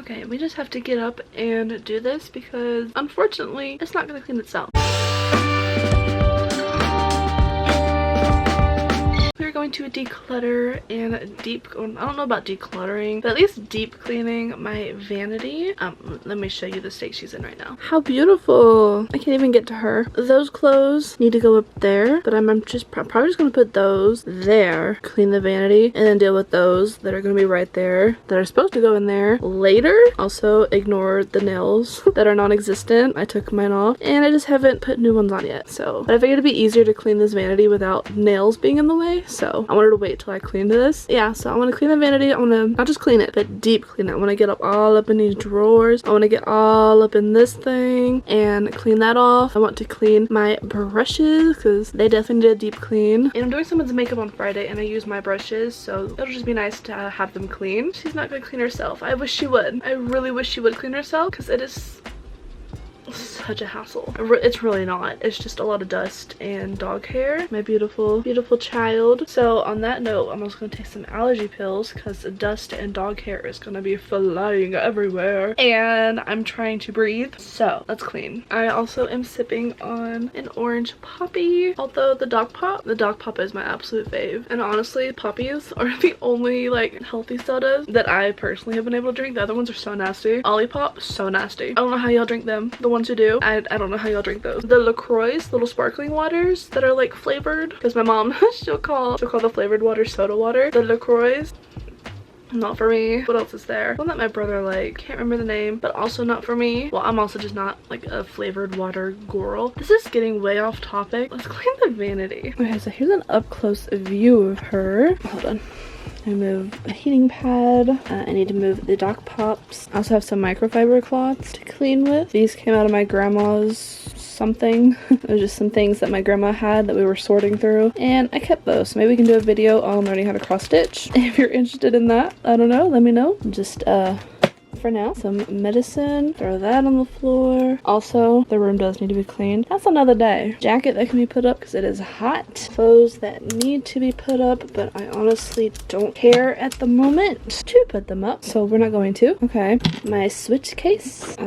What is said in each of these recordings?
Okay, we just have to get up and do this because unfortunately it's not gonna clean itself. We're going to declutter and I don't know about decluttering, but at least deep cleaning my vanity. Let me show you the state she's in right now. How beautiful. I can't even get to her. Those clothes need to go up there, but I'm probably just gonna put those there, clean the vanity, and then deal with those that are gonna be right there that are supposed to go in there later. Also ignore the nails that are non-existent. I took mine off and I just haven't put new ones on yet. So, but I figured it'd be easier to clean this vanity without nails being in the way. So I wanted to wait till I cleaned this. Yeah, so I want to clean the vanity. I want to not just clean it, but deep clean it. I want to get all up in these drawers. I want to get all up in this thing and clean that off. I want to clean my brushes because they definitely need a deep clean. And I'm doing someone's makeup on Friday and I use my brushes, so it'll just be nice to have them clean. She's not going to clean herself. I wish she would. I really wish she would clean herself because it is such a hassle. It's really not. It's just a lot of dust and dog hair. My beautiful, beautiful child. So on that note, I'm also going to take some allergy pills because dust and dog hair is going to be flying everywhere. And I'm trying to breathe. So let's clean. I also am sipping on an orange poppy. Although the dog pop is my absolute fave. And honestly, poppies are the only like healthy sodas that I personally have been able to drink. The other ones are so nasty. Olipop, so nasty. I don't know how y'all drink them. The ones who do, I don't know how y'all drink those. The LaCroix little sparkling waters that are like flavored, because my mom she'll call the flavored water soda water. The LaCroix, not for me. What else is there? One that my brother like, can't remember the name, but also not for me. Well, I'm also just not like a flavored water girl. This is getting way off topic. Let's clean the vanity. Okay, so here's an up close view of her. Hold on. I move a heating pad. I need to move the dock pops. I also have some microfiber cloths to clean with. These came out of my grandma's something. It was just some things that my grandma had that we were sorting through, and I kept those. So maybe we can do a video on learning how to cross stitch. If you're interested in that, I don't know, let me know. Just for now, some medicine, throw that on the floor. Also, the room does need to be cleaned. That's another day. Jacket that can be put up because it is hot. Clothes that need to be put up, but I honestly don't care at the moment to put them up, so we're not going to. Okay, my switch case.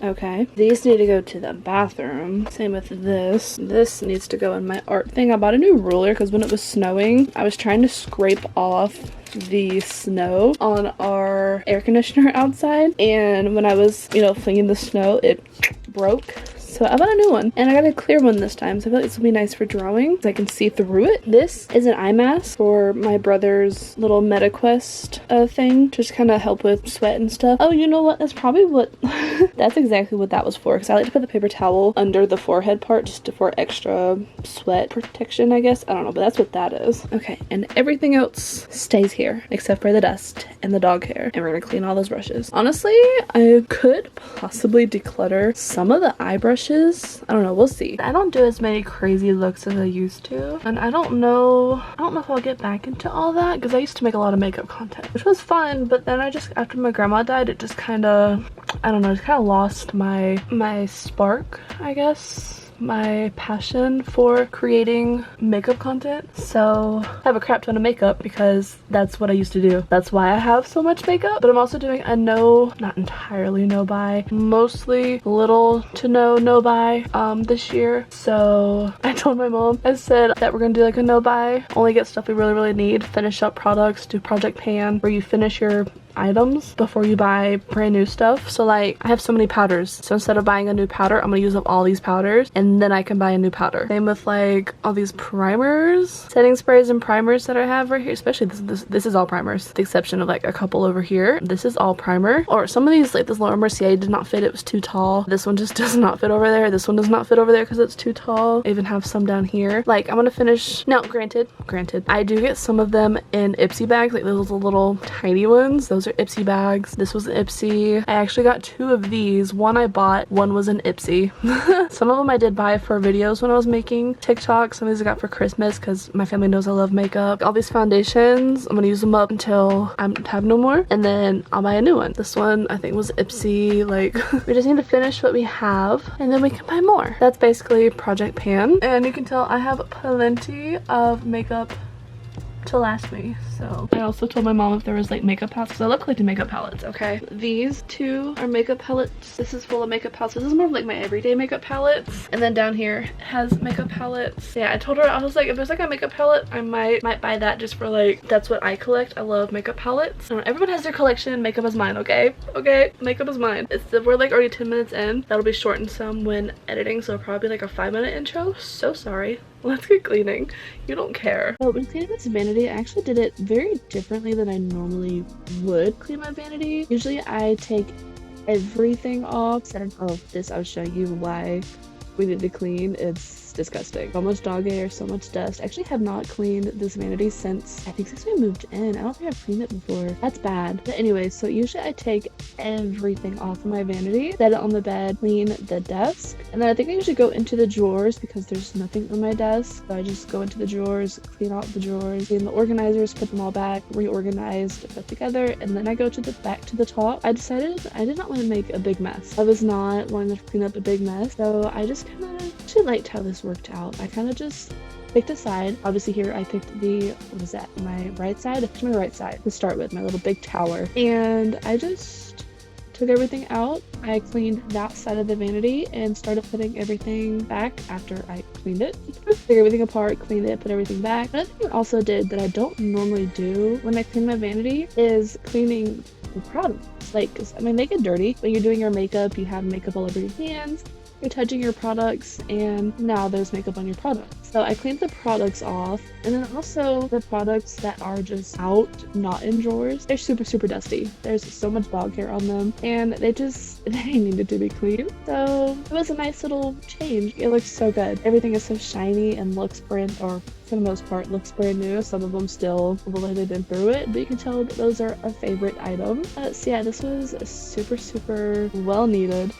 Okay, these need to go to the bathroom. Same with this. This needs to go in my art thing. I bought a new ruler because when it was snowing, I was trying to scrape off the snow on our air conditioner outside, and when I was, you know, flinging the snow, it broke. So I bought a new one, and I got a clear one this time, so I feel like this will be nice for drawing so I can see through it. This is an eye mask for my brother's little MetaQuest thing, just kind of help with sweat and stuff. Oh, you know what? That's probably what that's exactly what that was for, because I like to put the paper towel under the forehead part just for extra sweat protection, I guess. I don't know, but that's what that is. Okay, and everything else stays here except for the dust and the dog hair, and we're gonna clean all those brushes. Honestly, I could possibly declutter some of the eye brushes. I don't know, we'll see. I don't do as many crazy looks as I used to, and I don't know if I'll get back into all that, because I used to make a lot of makeup content, which was fun, but then I just, after my grandma died, it just kind of, I don't know, it kind of lost my spark, I guess. My passion for creating makeup content. So I have a crap ton of makeup because that's what I used to do. That's why I have so much makeup. But I'm also doing a not entirely no buy, mostly little to no buy this year. So I told my mom, I said that we're gonna do like a no buy, only get stuff we really need, finish up products, do project pan where you finish your items before you buy brand new stuff. So like, I have so many powders, so instead of buying a new powder, I'm gonna use up all these powders and then I can buy a new powder. Same with like all these primers, setting sprays and primers that I have right here, especially this is all primers, with the exception of like a couple over here. This is all primer. Or some of these, like this Laura Mercier did not fit, it was too tall. This one just does not fit over there. This one does not fit over there because it's too tall. I even have some down here. Like, I'm gonna finish, now granted, I do get some of them in Ipsy bags, like those little tiny ones. Those are Ipsy bags. This was an Ipsy. I actually got two of these. One I bought, one was an Ipsy. Some of them I did buy for videos when I was making TikTok. Some of these I got for Christmas because my family knows I love makeup. All these foundations, I'm gonna use them up until I have no more, and then I'll buy a new one. This one I think was Ipsy. Like, we just need to finish what we have and then we can buy more. That's basically Project Pan, and you can tell I have plenty of makeup to last me. So I also told my mom if there was like makeup palettes, because I love collecting makeup palettes. Okay, these two are makeup palettes. This is full of makeup palettes. This is more of like my everyday makeup palettes, and then down here has makeup palettes. Yeah, I told her, I was like, if there's like a makeup palette, I might buy that, just for like, that's what I collect. I love makeup palettes. Everyone has their collection. Makeup is mine. Okay, makeup is mine. We're like already 10 minutes in. That'll be shortened some when editing, so probably like a 5-minute intro. So sorry. Let's get cleaning. You don't care. Oh, when cleaning this vanity, I actually did it very differently than I normally would clean my vanity. Usually I take everything off. Instead of this, I'll show you why we need to clean. It's disgusting. So much dog hair, so much dust. I actually have not cleaned this vanity since, I think since we moved in. I don't think I've cleaned it before. That's bad. But anyway, so usually I take everything off of my vanity, set it on the bed, clean the desk, and then I think I usually go into the drawers because there's nothing on my desk. So I just go into the drawers, clean out the drawers, clean the organizers, put them all back, reorganized, put together, and then I go to the back to the top. I decided I did not want to make a big mess. I was not wanting to clean up a big mess, so I just kind of actually liked how this worked out. I kind of just picked a side. Obviously here I picked the, what is that, my right side? I picked my right side to start with, my little big tower. And I just took everything out. I cleaned that side of the vanity and started putting everything back after I cleaned it. Took everything apart, cleaned it, put everything back. Another thing I also did that I don't normally do when I clean my vanity is cleaning the products. Like, 'cause, I mean, they get dirty. When you're doing your makeup, you have makeup all over your hands. You're touching your products, and now there's makeup on your products. So I cleaned the products off, and then also the products that are just out, not in drawers, they're super dusty. There's so much dog hair on them, and they needed to be cleaned. So it was a nice little change. It looks so good. Everything is so shiny and looks brand, or for the most part looks brand new. Some of them still a little they've been through it, but you can tell that those are a favorite item. So yeah, this was super well needed.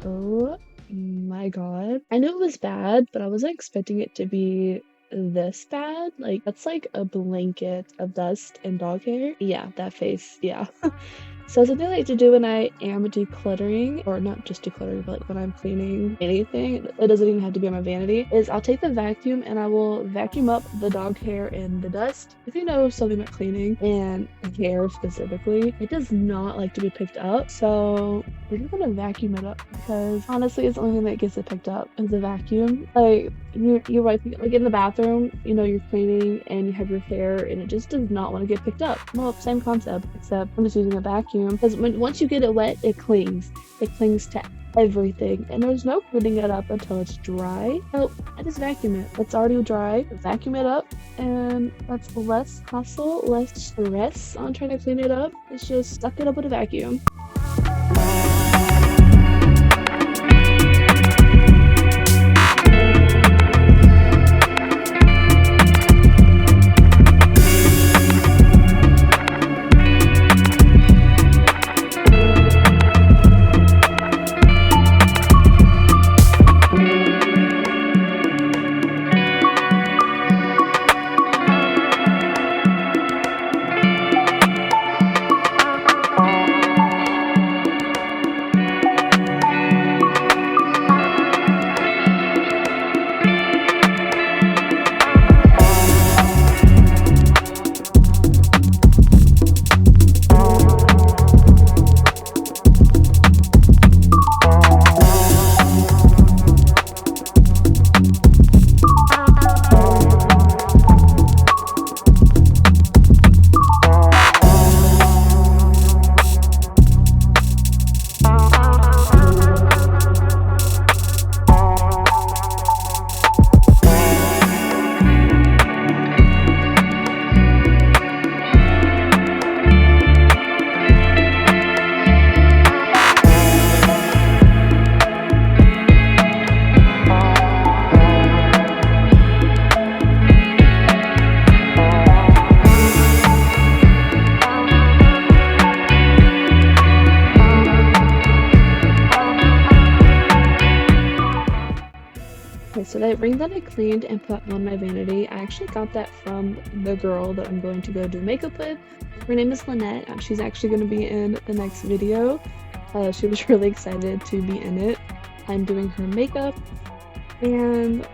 Oh my god. I knew it was bad, but I wasn't expecting it to be this bad. Like, that's like a blanket of dust and dog hair. Yeah, that face. Yeah. So something I like to do when I am decluttering, or not just decluttering, but like when I'm cleaning anything, it doesn't even have to be on my vanity, is I'll take the vacuum and I will vacuum up the dog hair and the dust. If you know something about cleaning and hair specifically, it does not like to be picked up. So we're just gonna vacuum it up because honestly, it's the only thing that gets it picked up is the vacuum. Like you're wiping, like in the bathroom, you know, you're cleaning and you have your hair and it just does not want to get picked up. Well, same concept, except I'm just using a vacuum because once you get it wet, it clings. It clings to everything, and there's no cleaning it up until it's dry. So I just vacuum it. It's already dry. Vacuum it up, and that's less hassle, less stress on trying to clean it up. It's just suck it up with a vacuum. Okay, so that ring that I cleaned and put on my vanity, I actually got that from the girl that I'm going to go do makeup with. Her name is Lynette. She's actually going to be in the next video. She was really excited to be in it. I'm doing her makeup, and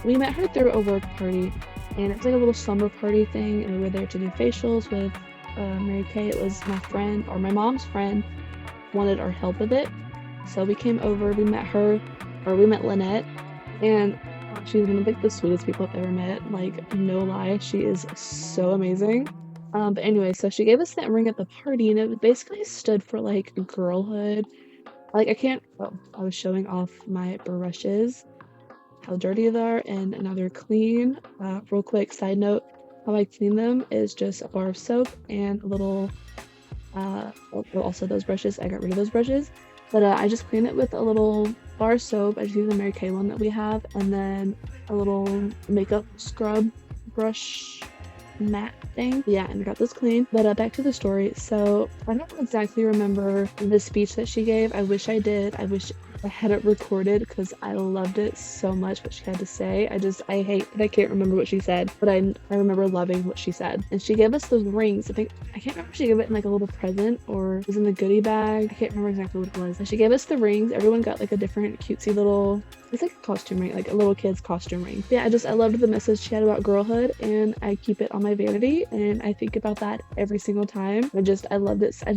we met her through a work party, and it's like a little summer party thing, and we were there to do facials with Mary Kay. It was my friend, or my mom's friend, wanted our help with it. So we came over, we met her, or we met Lynette, and she's one of like the sweetest people I've ever met. Like, no lie, she is so amazing. But anyway, so she gave us that ring at the party, and it basically stood for like girlhood. Like, I was showing off my brushes, how dirty they are, and now they're clean. Real quick side note, how I clean them is just a bar of soap and a little, also those brushes, I got rid of those brushes. But I just clean it with a little bar of soap. I just use the Mary Kay one that we have, and then a little makeup scrub brush matte thing. Yeah, and I got this clean. But back to the story. So I don't exactly remember the speech that she gave. I wish I did. I wish I had it recorded because I loved it so much what she had to say. I hate that I can't remember what she said, but I remember loving what she said. And she gave us those rings. I can't remember if she gave it in like a little present or it was in the goodie bag. I can't remember exactly what it was. But she gave us the rings. Everyone got like a different cutesy little, it's like a costume ring, like a little kid's costume ring. Yeah, I loved the message she had about girlhood, and I keep it on my vanity, and I think about that every single time. I loved it. I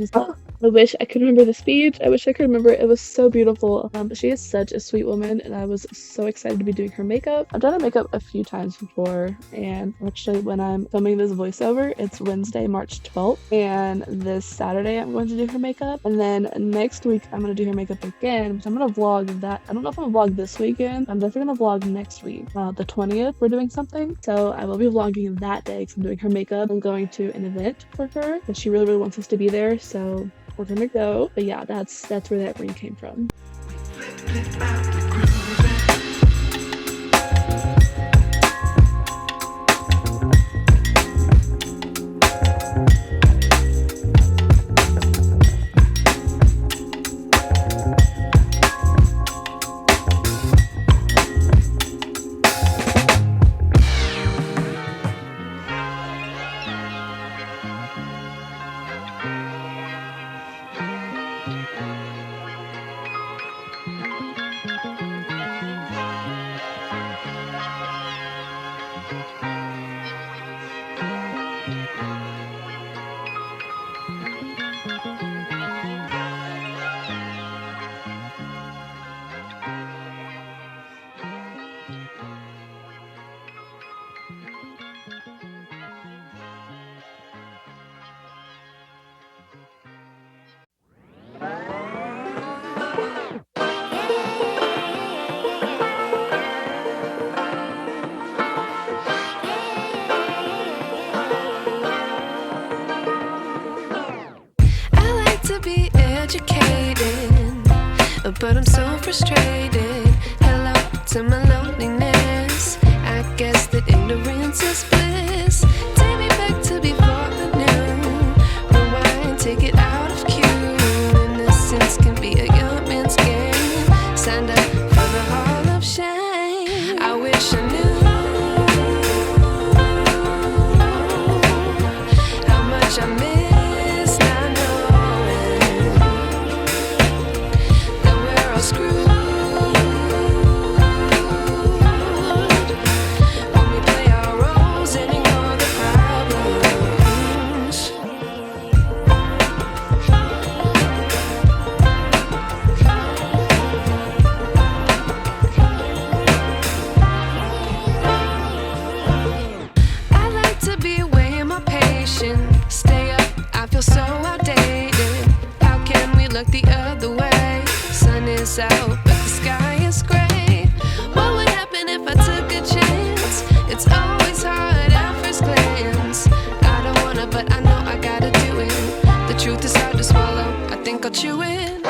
wish I could remember the speech. I wish I could remember it. It was so beautiful. But she is such a sweet woman, and I was so excited to be doing her makeup. I've done her makeup a few times before, and actually when I'm filming this voiceover, it's Wednesday, March 12th, and this Saturday I'm going to do her makeup, and then next week I'm going to do her makeup again, so I'm going to vlog that. I don't know if I'm going to vlog this weekend. I'm definitely going to vlog next week. The 20th, we're doing something, so I will be vlogging that day because I'm doing her makeup. I'm going to an event for her, and she really wants us to be there, so we're gonna go. But yeah, that's where that ring came from. But I'm so frustrated. Hello to my loneliness. I guess that ignorance is bliss. Take me back to before I knew. Rewind, take it out of cue. Innocence can be a young man's game. Signed up for the hall of shame. I wish I knew how much I miss not knowing that we're all screwed when we play our roles and ignore the problems. I like to be away in my patience. Stay up, I feel so outdated. How can we look the other way? Sun is out, but the sky is gray. What would happen if I took a chance? It's always hard at first glance. I don't wanna, but I know I gotta do it. The truth is hard to swallow, I think I'll chew it.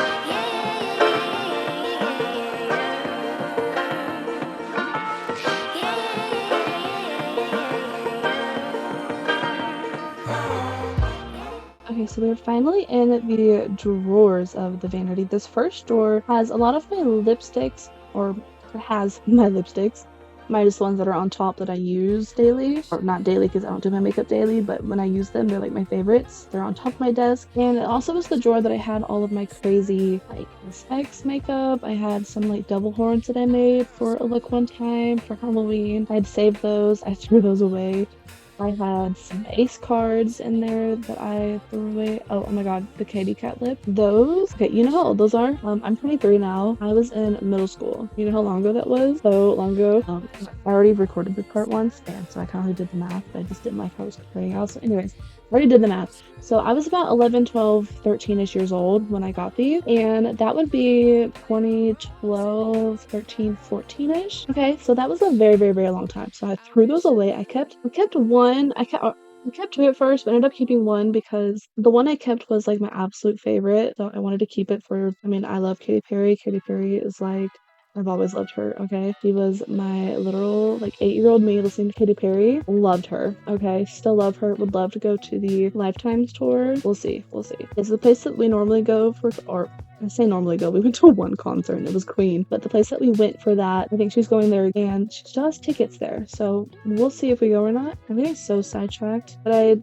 Okay, so we're finally in the drawers of the vanity. This first drawer has a lot of my lipsticks, or It has my lipsticks, my just ones that are on top that I use daily, or not daily because I don't do my makeup daily, but when I use them, they're like my favorites. They're on top of my desk. And it also was the drawer that I had all of my crazy like SPECS makeup. I had some like double horns that I made for a look one time for Halloween. I'd saved those. I threw those away. I had some ace cards in there that I threw away. Oh my god, the Katy Cat lip. Those, okay, you know how old those are? I'm 23 now. I was in middle school. You know how long ago that was? So long ago. I already recorded this part once, and so I kind of did the math, but I just didn't like how I was comparing out. So anyways, I already did the math. So I was about 11, 12, 13-ish years old when I got these, and that would be 2012, 13, 14-ish. Okay, so that was a very, very, very long time. So I threw those away. I kept one. I kept two at first, but ended up keeping one because the one I kept was like my absolute favorite. So I wanted to keep it for, I mean, I love Katy Perry. Katy Perry is like, I've always loved her, okay? She was my literal, like, 8-year-old me listening to Katy Perry. Loved her, okay? Still love her. Would love to go to the Lifetimes tour. We'll see. We'll see. It's the place that we normally go for, or I say normally go, we went to one concert and it was Queen, but the place that we went for that, I think she's going there again. She still has tickets there, so we'll see if we go or not. I'm getting so sidetracked, but I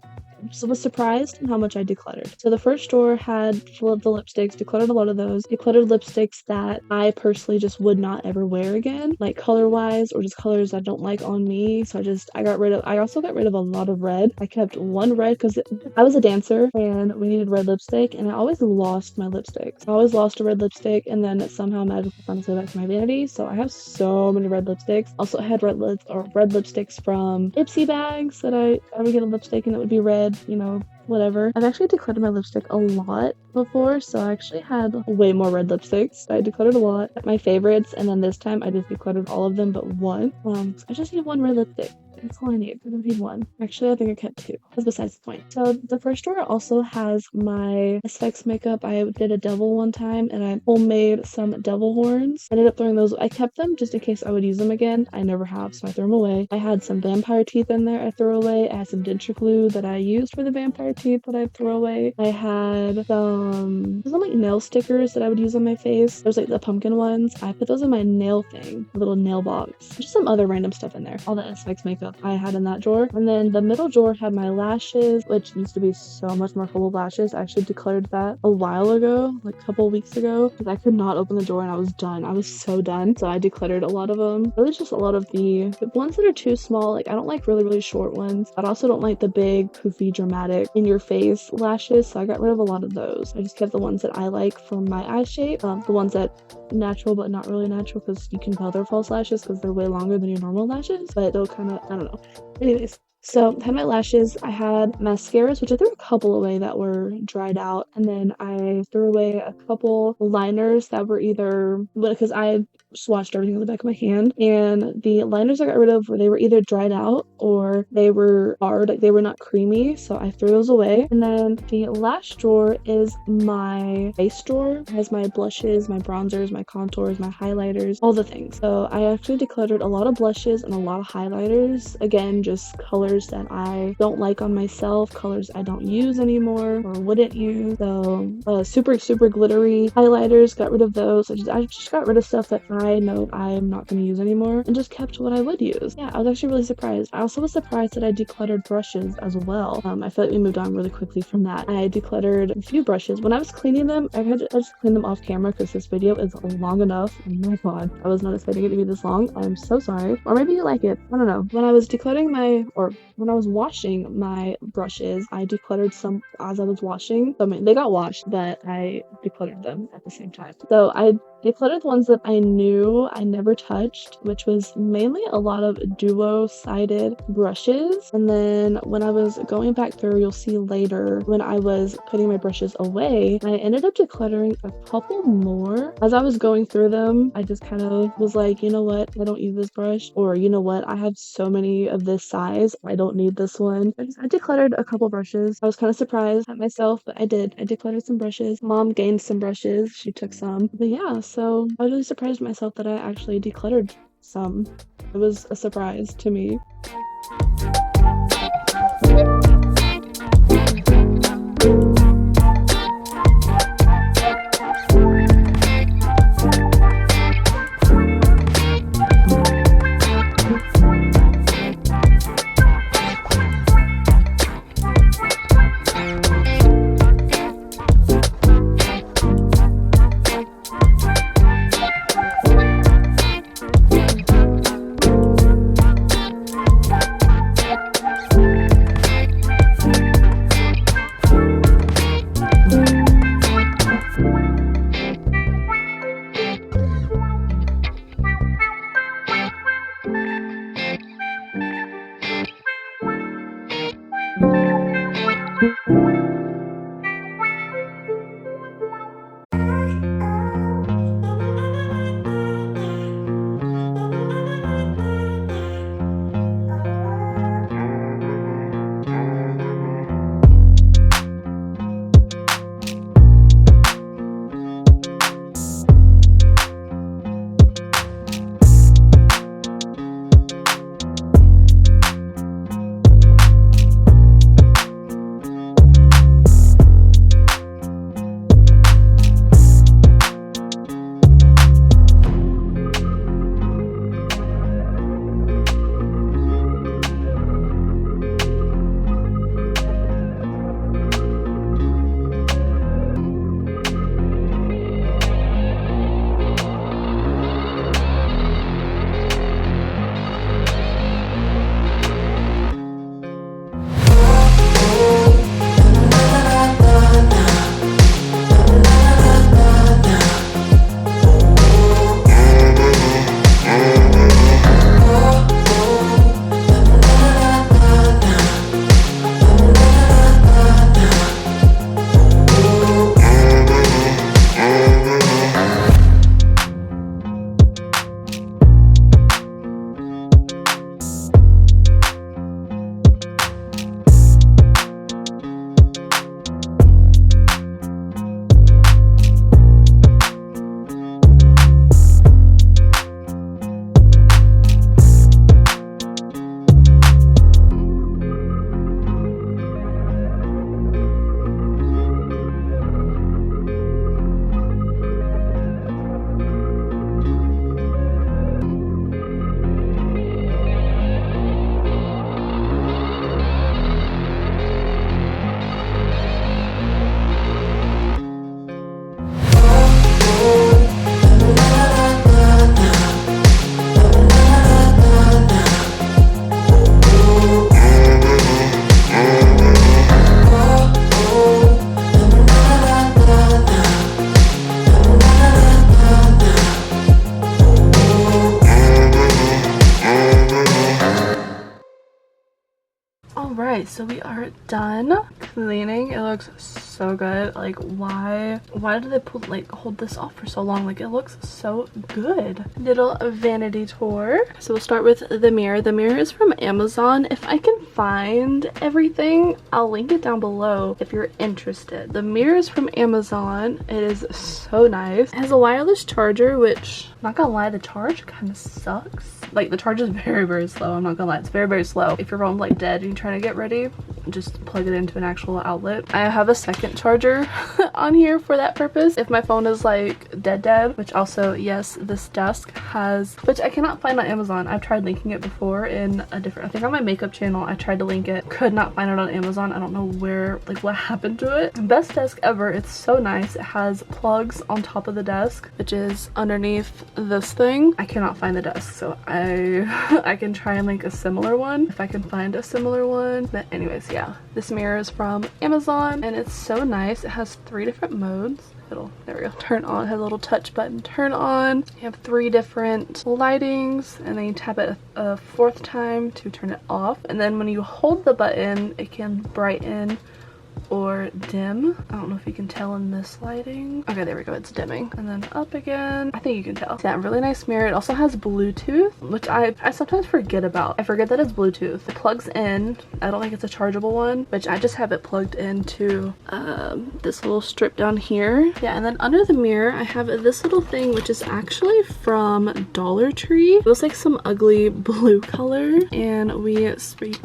was surprised in how much I decluttered. So the first drawer had full of the lipsticks, decluttered a lot of those, decluttered lipsticks that I personally just would not ever wear again, like color wise or just colors I don't like on me. So I also got rid of a lot of red. I kept one red because I was a dancer and we needed red lipstick, and I always lost my lipsticks. I always lost a red lipstick, and then it somehow magically found its way back to my vanity. So I have so many red lipsticks. Also I had red lipsticks from Ipsy bags that I would get a lipstick and it would be red, you know, whatever. I've actually decluttered my lipstick a lot before, so I actually had way more red lipsticks. I decluttered a lot. My favorites, and then this time I just decluttered all of them but one. I just need one red lipstick. That's all I need. I don't need one. Actually, I think I kept two. That's besides the point. So the first drawer also has my SPECS makeup. I did a devil one time and I homemade some devil horns. I ended up throwing those. I kept them just in case I would use them again. I never have, so I threw them away. I had some vampire teeth in there I threw away. I had some denture glue that I used for the vampire teeth that I threw away. I had some like nail stickers that I would use on my face. There's like the pumpkin ones. I put those in my nail thing, a little nail box. Just some other random stuff in there. All the SPECS makeup I had in that drawer. And then the middle drawer had my lashes, which used to be so much more full of lashes. I actually declared that a while ago, like a couple weeks ago, because I could not open the drawer and I was done. I was so done. So I decluttered a lot of them. Really just a lot of the ones that are too small. Like I don't like really, really short ones. I also don't like the big, poofy, dramatic, in your face lashes. So I got rid of a lot of those. I just kept the ones that I like for my eye shape. The ones that natural but not really natural, because you can tell they're false lashes because they're way longer than your normal lashes, but they'll kind of, I don't know. Anyways, so I had my lashes. I had mascaras, which I threw a couple away that were dried out, and then I threw away a couple liners that were either, because I swatched everything on the back of my hand, and the liners I got rid of they were either dried out or they were hard, like they were not creamy, so I threw those away. And then the last drawer is my face drawer. It has my blushes, my bronzers, my contours, my highlighters, all the things. So I actually decluttered a lot of blushes and a lot of highlighters. Again, just colors that I don't like on myself, colors I don't use anymore or wouldn't use. So super glittery highlighters, got rid of those. I just got rid of stuff that I know I'm not going to use anymore and just kept what I would use. Yeah, I was actually really surprised. I also was surprised that I decluttered brushes as well. I feel like we moved on really quickly from that. I decluttered a few brushes. When I was cleaning them, I just clean them off camera because this video is long enough. Oh my god, I was not expecting it to be this long. I'm so sorry. Or maybe you like it. I don't know. When I was when I was washing my brushes, I decluttered some as I was washing. I mean, they got washed, but I decluttered them at the same time. So I decluttered the ones that I knew I never touched, which was mainly a lot of duo-sided brushes. And then when I was going back through, you'll see later when I was putting my brushes away, I ended up decluttering a couple more. As I was going through them, I just kind of was like, you know what, I don't use this brush, or you know what, I have so many of this size, I don't need this one. I decluttered a couple brushes. I was kind of surprised at myself, but I did. I decluttered some brushes. Mom gained some brushes. She took some. But yeah, so I was really surprised myself that I actually decluttered some. It was a surprise to me. Alright, so we are done cleaning. It looks so good. Like, why did they hold this off for so long? Like, it looks so good. Little vanity tour. So we'll start with the mirror. The mirror is from Amazon. If I can find everything, I'll link it down below if you're interested. The mirror is from Amazon. It is so nice. It has a wireless charger, which, I'm not gonna lie, the charge kind of sucks. Like, the charge is very, very slow. I'm not gonna lie, it's very, very slow. If you're home like dead and you're trying to get ready, just plug it into an actual outlet. I have a second charger on here for that purpose if my phone is like dead, which also, yes, this desk has, which I cannot find on Amazon. I've tried linking it before in a different, I think on my makeup channel I tried to link it, could not find it on Amazon. I don't know where, like, what happened to it. Best desk ever. It's so nice. It has plugs on top of the desk, which is underneath this thing. I cannot find the desk, so I can try and link a similar one if I can find a similar one. But anyways, yeah, this mirror is from Amazon and it's so nice. It has 3 different modes. There we go, turn on, has a little touch button, turn on. You have 3 different lightings, and then you tap it a 4th time to turn it off. And then when you hold the button, it can brighten or dim. I don't know if you can tell in this lighting. Okay, there we go, it's dimming. And then up again. I think you can tell. Yeah, really nice mirror. It also has Bluetooth, which I sometimes forget about. I forget that it's Bluetooth. It plugs in. I don't think it's a chargeable one, which I just have it plugged into this little strip down here. Yeah, and then under the mirror, I have this little thing, which is actually from Dollar Tree. It was like some ugly blue color, and you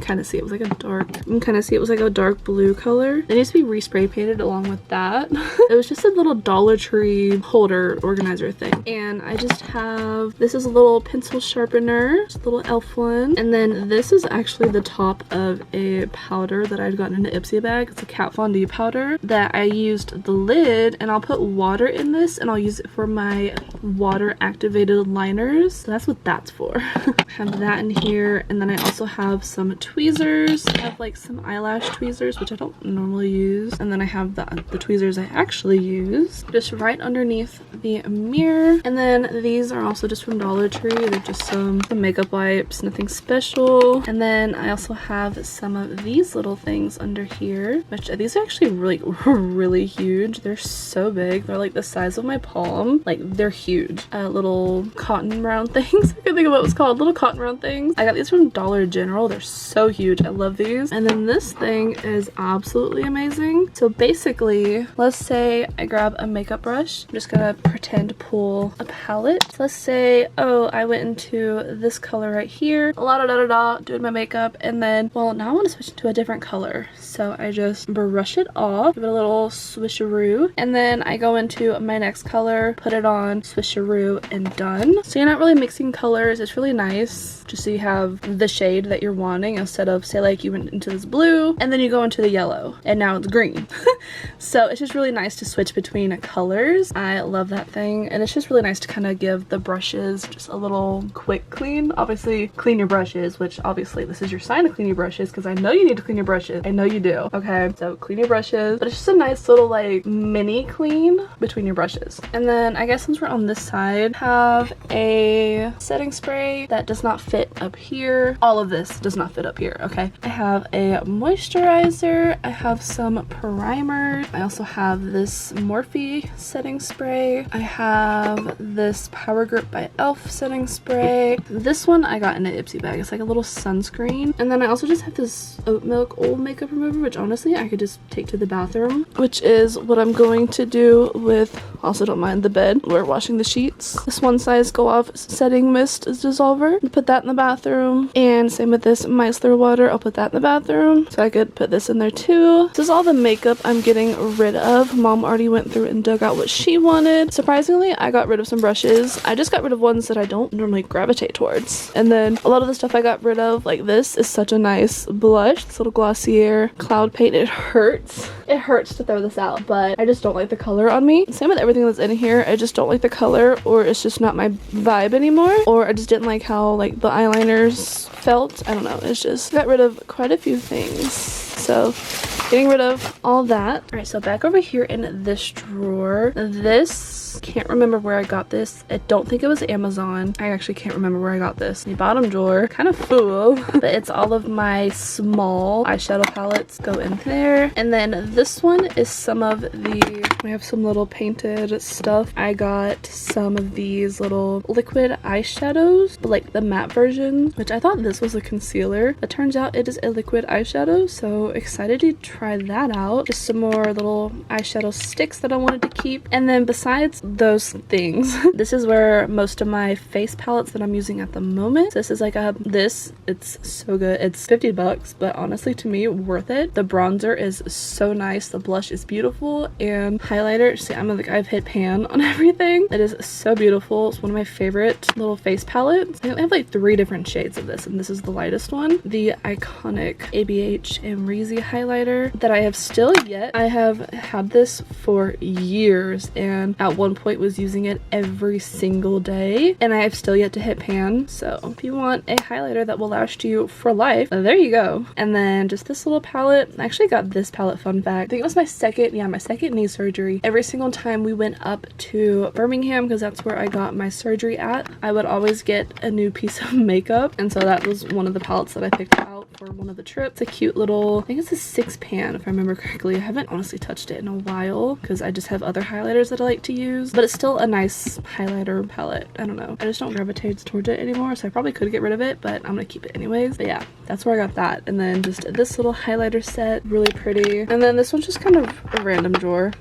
kind of see it was like a dark, you can kind of see it was like a dark blue color. It needs to be respray painted along with that. It was just a little Dollar Tree holder organizer thing. And I just have, this is a little pencil sharpener, just a little elf one. And then this is actually the top of a powder that I'd gotten in an Ipsy bag. It's a Kat Von D powder that I used the lid, and I'll put water in this and I'll use it for my water activated liners. So that's what that's for. I have that in here, and then I also have some tweezers. I have like some eyelash tweezers, which I don't normally use, and then I have the tweezers I actually use just right underneath the mirror. And then these are also just from Dollar Tree. They're just some makeup wipes, nothing special. And then I also have some of these little things under here, which these are actually really huge. They're so big. They're like the size of my palm. Like, they're huge. Little cotton round things. I can't think of what it was called. Little cotton round things. I got these from Dollar General. They're so huge. I love these. And then this thing is absolutely amazing. So basically, let's say I grab a makeup brush. I'm just gonna pretend to pull a palette. So let's say, oh, I went into this color right here, doing my makeup, and then, well, now I want to switch to a different color. So I just brush it off, give it a little swisheroo, and then I go into my next color, put it on, swisheroo, and done. So you're not really mixing colors. It's really nice just so you have the shade that you're wanting, instead of, say, like you went into this blue and then you go into the yellow and now it's green. So it's just really nice to switch between colors. I love that thing, and it's just really nice to kind of give the brushes just a little quick clean. Obviously clean your brushes, which obviously this is your sign to clean your brushes, because I know you need to clean your brushes. I know you do. Okay, so clean your brushes, but it's just a nice little like mini clean between your brushes. And then I guess since we're on this side, have a setting spray that does not fit up here. All of this does not fit up here. Okay, I have a moisturizer, I have some primer, I also have this Morphe setting spray, I have this Power Grip by e.l.f. setting spray. This one I got in an Ipsy bag. It's like a little sunscreen. And then I also just have this oat milk old makeup remover, which honestly I could just take to the bathroom, which is what I'm going to do with, also don't mind the bed, we're washing the sheets. This one size Go Off setting mist is dissolver. Put that in the bathroom, and same with this micellar water, I'll put that in the bathroom. So I could put this in there too. This is all the makeup I'm getting rid of. Mom already went through and dug out what she wanted. Surprisingly, I got rid of some brushes. I just got rid of ones that I don't normally gravitate towards. And then a lot of the stuff I got rid of, like this is such a nice blush, this little Glossier Cloud Paint. It hurts. It hurts to throw this out, but I just don't like the color on me. Same with everything that's in here. I just don't like the color, or it's just not my vibe anymore, or I just didn't like how like the eyeliners felt. I don't know. It's just got rid of quite a few things. So getting rid of all that. All right, so back over here in this drawer, this this. Can't remember where I got this. I don't think it was Amazon. I actually can't remember where I got this. The bottom drawer, kind of full, but it's all of my small eyeshadow palettes go in there. And then this one is some of the, we have some little painted stuff. I got some of these little liquid eyeshadows, but like the matte version, which I thought this was a concealer. It turns out it is a liquid eyeshadow, so excited to try that out. Just some more little eyeshadow sticks that I wanted to keep. And then besides those things, this is where most of my face palettes that I'm using at the moment. So this is like it's so good. It's 50 bucks, but honestly to me, worth it. The bronzer is so nice. The blush is beautiful, and highlighter, see, I've hit pan on everything. It is so beautiful. It's one of my favorite little face palettes. I have like 3 different shades of this, and this is the lightest one. The iconic ABH Amrezy highlighter that I have still yet. I have had this for years, and at one point was using it every single day, and I have still yet to hit pan. So if you want a highlighter that will last you for life, there you go. And then just this little palette. I actually got this palette, fun fact, I think it was my second knee surgery. Every single time we went up to Birmingham, because that's where I got my surgery at, I would always get a new piece of makeup, and so that was one of the palettes that I picked out for one of the trips. It's a cute little, I think it's a 6 pan if I remember correctly. I haven't honestly touched it in a while because I just have other highlighters that I like to use, but it's still a nice highlighter palette. I don't know, I just don't gravitate towards it anymore, so I probably could get rid of it, but I'm gonna keep it anyways. But yeah, that's where I got that. And then just this little highlighter set, really pretty. And then this one's just kind of a random drawer.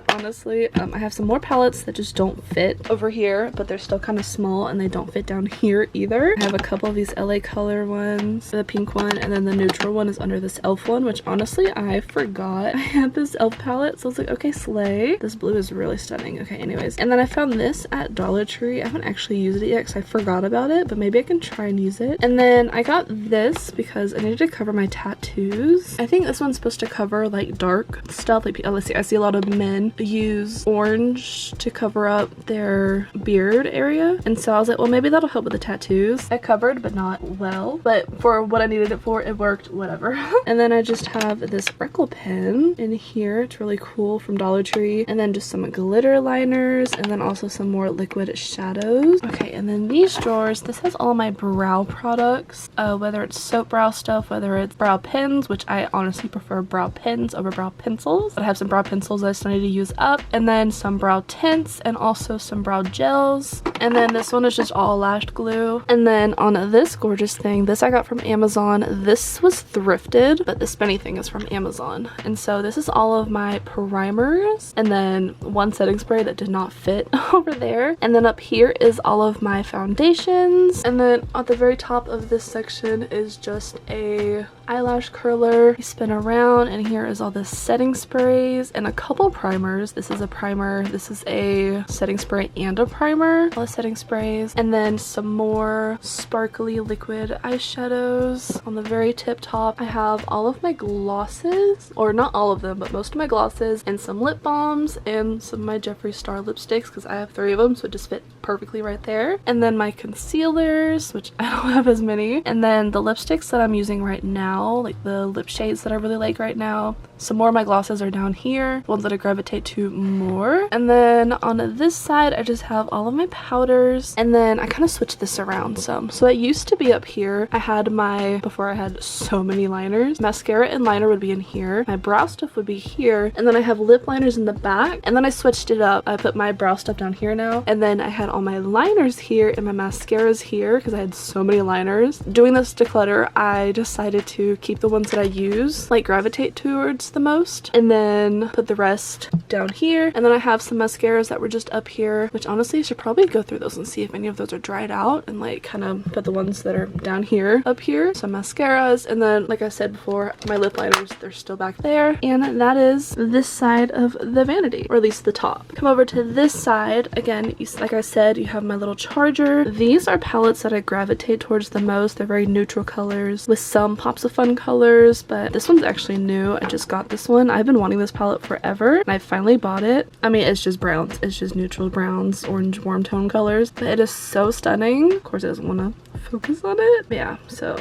Honestly, I have some more palettes that just don't fit over here, but they're still kind of small, and they don't fit down here either. I have a couple of these LA color ones, the pink one, and then the neutral one is under this elf one, which honestly I forgot I had this elf palette, so I was like, okay, slay. This blue is really stunning. Okay, anyways, and then I found this at Dollar Tree. I haven't actually used it yet because I forgot about it, but maybe I can try and use it. And then I got this because I needed to cover my tattoos. I think this one's supposed to cover like dark stuff. Like, let's see, I see a lot of men use orange to cover up their beard area, and so I was like, well, maybe that'll help with the tattoos. I covered, but not well, but for what I needed it for, it worked, whatever. And then I just have this freckle pen in here. It's really cool, from Dollar Tree. And then just some glitter liners, and then also some more liquid shadows. Okay, and then these drawers, this has all my brow products, whether it's soap brow stuff, whether it's brow pens, which I honestly prefer brow pens over brow pencils, but I have some brow pencils that I still need to use up, and then some brow tints, and also some brow gels. And then this one is just all lash glue. And then on this gorgeous thing, this I got from Amazon. This was thrifted, but the spinny thing is from Amazon. And so this is all of my primers, and then one setting spray that did not fit over there. And then up here is all of my foundations. And then at the very top of this section is just a eyelash curler. You spin around, and here is all the setting sprays and a couple primers. This is a primer, this is a setting spray and a primer, all the setting sprays, and then some more sparkly liquid eyeshadows. On the very tip top, I have all of my glosses, or not all of them, but most of my glosses, and some lip balms, and some of my Jeffree Star lipsticks, because I have 3 of them, so it just fit perfectly right there. And then my concealers, which I don't have as many, and then the lipsticks that I'm using right now, like the lip shades that I really like right now. Some more of my glosses are down here, the ones that I gravitate to more. And then on this side, I just have all of my powders, and then I kind of switched this around some. So it used to be up here. I had my, before I had so many liners, mascara and liner would be in here, my brow stuff would be here, and then I have lip liners in the back, and then I switched it up. I put my brow stuff down here now, and then I had all my liners here and my mascaras here because I had so many liners. Doing this declutter, I decided to keep the ones that I use, like gravitate towards the most, and then put the rest down here. And then I have some mascaras that were just up here, which honestly I should probably go through those and see if any of those are dried out, and like kind of put the ones that are down here up here. Some mascaras, and then like I said before, my lip liners, they're still back there. And that is this side of the vanity, or at least the top. Come over to this side again, like I said, you have my little charger. These are palettes that I gravitate towards the most. They're very neutral colors with some pops of fun colors, but this one's actually new. I just got this one. I've been wanting this palette forever, and I finally bought it. I mean, it's just browns. It's just neutral browns, orange warm tone colors, but it is so stunning. Of course, it doesn't want to focus on it. But yeah, so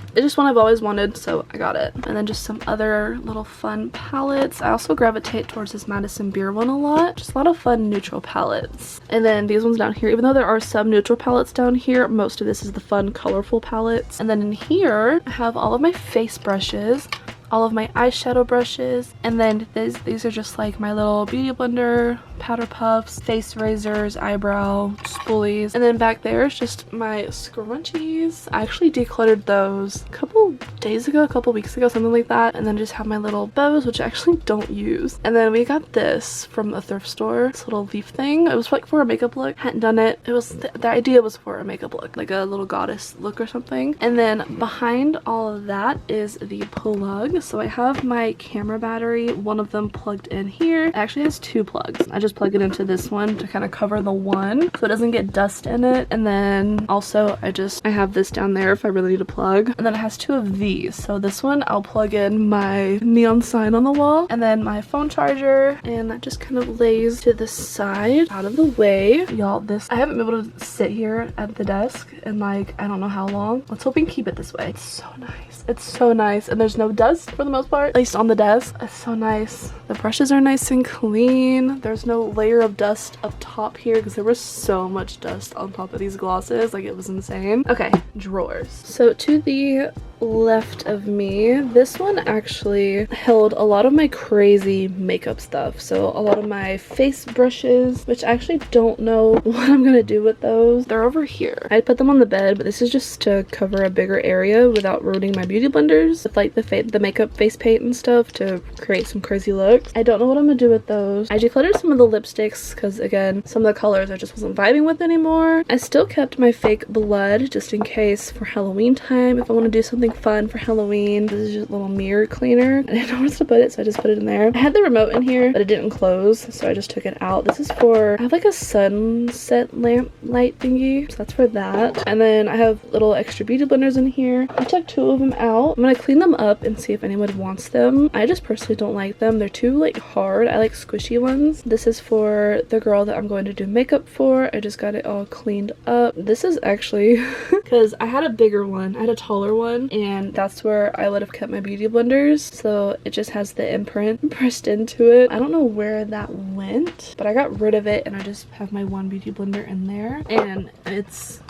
It's just one I've always wanted, so I got it. And then just some other little fun palettes. I also gravitate towards this Madison Beer one a lot. Just a lot of fun neutral palettes. And then these ones down here, even though there are some neutral palettes down here, most of this is the fun colorful palettes. And then in here I have all of my face brushes, all of my eyeshadow brushes, and then these are just like my little beauty blender, powder puffs, face razors, eyebrow spoolies, and then back there is just my scrunchies. I actually decluttered those a couple days ago, a couple weeks ago, something like that, and then just have my little bows, which I actually don't use. And then we got this from a thrift store, this little leaf thing. It was like for a makeup look. Hadn't done it. It was the idea was for a makeup look, like a little goddess look or something. And then behind all of that is the plug. So I have my camera battery, one of them plugged in here. It actually has two plugs. I just plug it into this one to kind of cover the one so it doesn't get dust in it. And then also I have this down there if I really need a plug. And then it has two of these. So this one I'll plug in my neon sign on the wall, and then my phone charger, and that just kind of lays to the side out of the way. Y'all, I haven't been able to sit here at the desk in like I don't know how long. Let's hope we can keep it this way. It's so nice. It's so nice, and there's no dust for the most part, at least on the desk. It's so nice. The brushes are nice and clean. There's no layer of dust up top here because there was so much dust on top of these glosses, like it was insane. Okay, drawers. So to the left of me, this one actually held a lot of my crazy makeup stuff. So a lot of my face brushes, which I actually don't know what I'm gonna do with those. They're over here. I put them on the bed, but this is just to cover a bigger area without ruining my beauty blenders with like the makeup face paint and stuff to create some crazy looks. I don't know what I'm gonna do with those. I decluttered some of the lipsticks because again, some of the colors I just wasn't vibing with anymore. I still kept my fake blood just in case for Halloween time if I want to do something fun for Halloween. This is just a little mirror cleaner. I didn't know where to put it, so I just put it in there. I had the remote in here, but it didn't close, so I just took it out. This is for, I have like a sunset lamp light thingy, so that's for that. And then I have little extra beauty blenders in here. I took two of them out. I'm gonna clean them up and see if anyone wants them. I just personally don't like them. They're too like hard. I like squishy ones. This is for the girl that I'm going to do makeup for. I just got it all cleaned up. This is actually because I had a bigger one. I had a taller one, and that's where I would have kept my beauty blenders. So it just has the imprint pressed into it. I don't know where that went, but I got rid of it and I just have my one beauty blender in there, and it's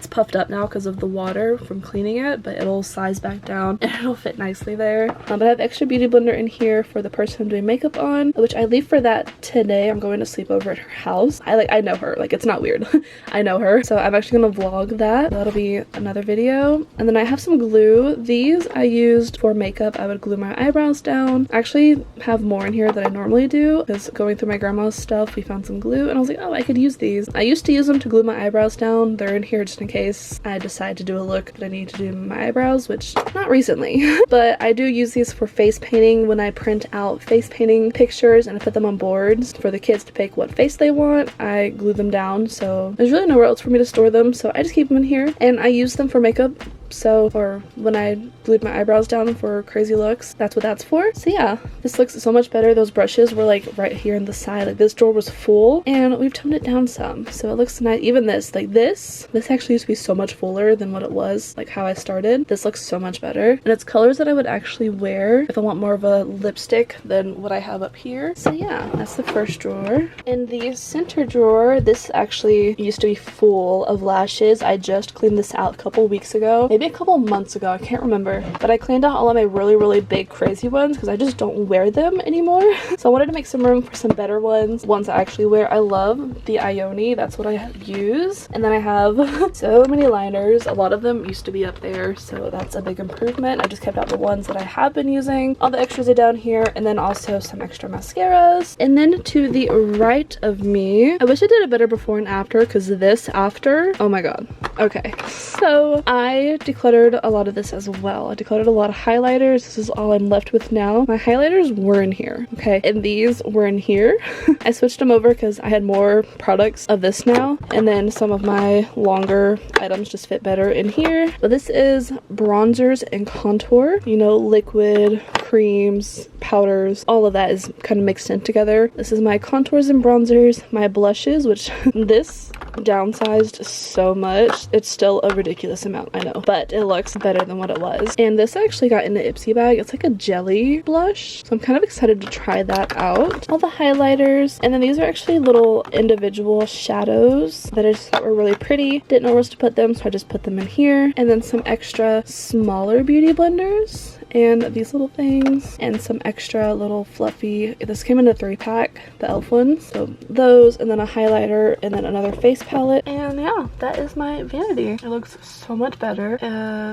puffed up now because of the water from cleaning it, but it'll size back down and it'll fit nicely there. But I have extra beauty blender in here for the person I'm doing makeup on, which I leave for that today. I'm going to sleep over at her house. I know her, like it's not weird. I know her, so I'm actually gonna vlog that. That'll be another video. And then I have some glue. These I used for makeup. I would glue my eyebrows down. I actually have more in here than I normally do because going through my grandma's stuff, we found some glue and I was like, oh, I could use these. I used to use them to glue my eyebrows down. They're in here just in case I decide to do a look that I need to do my eyebrows, which not recently. But I do use these for face painting when I print out face painting pictures and I put them on boards for the kids to pick what face they want. I glue them down, so there's really nowhere else for me to store them, so I just keep them in here. And I use them for makeup, so, or when I glued my eyebrows down for crazy looks, that's what that's for. So yeah, this looks so much better. Those brushes were like right here in the side, like this drawer was full and we've toned it down some, so it looks nice. Even this, like this actually used to be so much fuller than what it was, like how I started. This looks so much better, and it's colors that I would actually wear if I want more of a lipstick than what I have up here. So yeah, that's the first drawer. In the center drawer, this actually used to be full of lashes. I just cleaned this out a couple weeks ago, maybe a couple months ago, I can't remember, but I cleaned out all of my really big crazy ones because I just don't wear them anymore. So I wanted to make some room for some better ones I actually wear. I love the Ioni, that's what I use. And then I have so many liners. A lot of them used to be up there, so that's a big improvement. I just kept out the ones that I have been using. All the extras are down here, and then also some extra mascaras. And then to the right of me, I wish I did a better before and after, because this after, oh my god. Okay, so I decluttered a lot of this as well. I decluttered a lot of highlighters. This is all I'm left with now. My highlighters were in here, okay, and these were in here. I switched them over because I had more products of this now, and then some of my longer items just fit better in here. But this is bronzers and contour, you know, liquid creams, powders, all of that is kind of mixed in together. This is my contours and bronzers, my blushes, which this downsized so much. It's still a ridiculous amount, I know, but it looks better than what it was. And this actually got in the Ipsy bag. It's like a jelly blush, so I'm kind of excited to try that out. All the highlighters, and then these are actually little individual shadows that I just thought were really pretty. Didn't know where else to put them, so I just put them in here. And then some extra smaller beauty blenders and these little things, and some extra little fluffy, this came in a 3-pack, the e.l.f. ones, so those, and then a highlighter, and then another face palette. And yeah, that is my vanity. It looks so much better.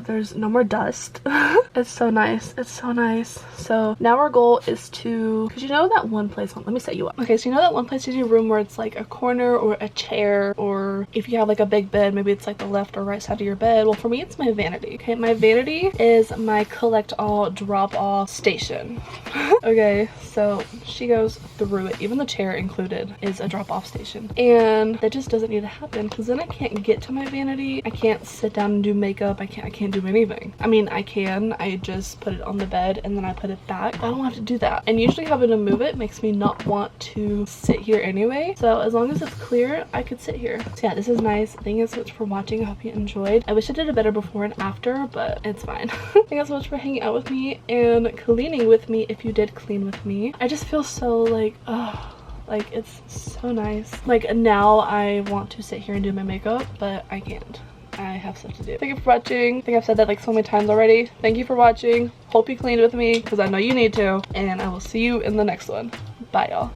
There's no more dust. It's so nice. It's so nice. So now our goal is to, because you know that one place, let me set you up. Okay, so you know that one place in your room where it's like a corner or a chair, or if you have like a big bed, maybe it's like the left or right side of your bed. Well, for me, it's my vanity. Okay, my vanity is my collect all drop off station. Okay, so she goes through it. Even the chair included is a drop off station, and that just doesn't need to happen, because then I can't get to my vanity. I can't sit down and do makeup. I can't do anything. I mean, I can. I just put it on the bed and then I put it back. I don't have to do that, and usually having to move it makes me not want to sit here anyway. So as long as it's clear, I could sit here. So yeah, this is nice. Thank you so much for watching. I hope you enjoyed. I wish I did a better before and after, but it's fine. Thank you so much for hanging out with me and cleaning with me if you did clean with me. I just feel so like, like it's so nice. Like now I want to sit here and do my makeup, but I can't. I have stuff to do. Thank you for watching. I think I've said that like so many times already. Thank you for watching. Hope you cleaned with me, because I know you need to, and I will see you in the next one. Bye, y'all.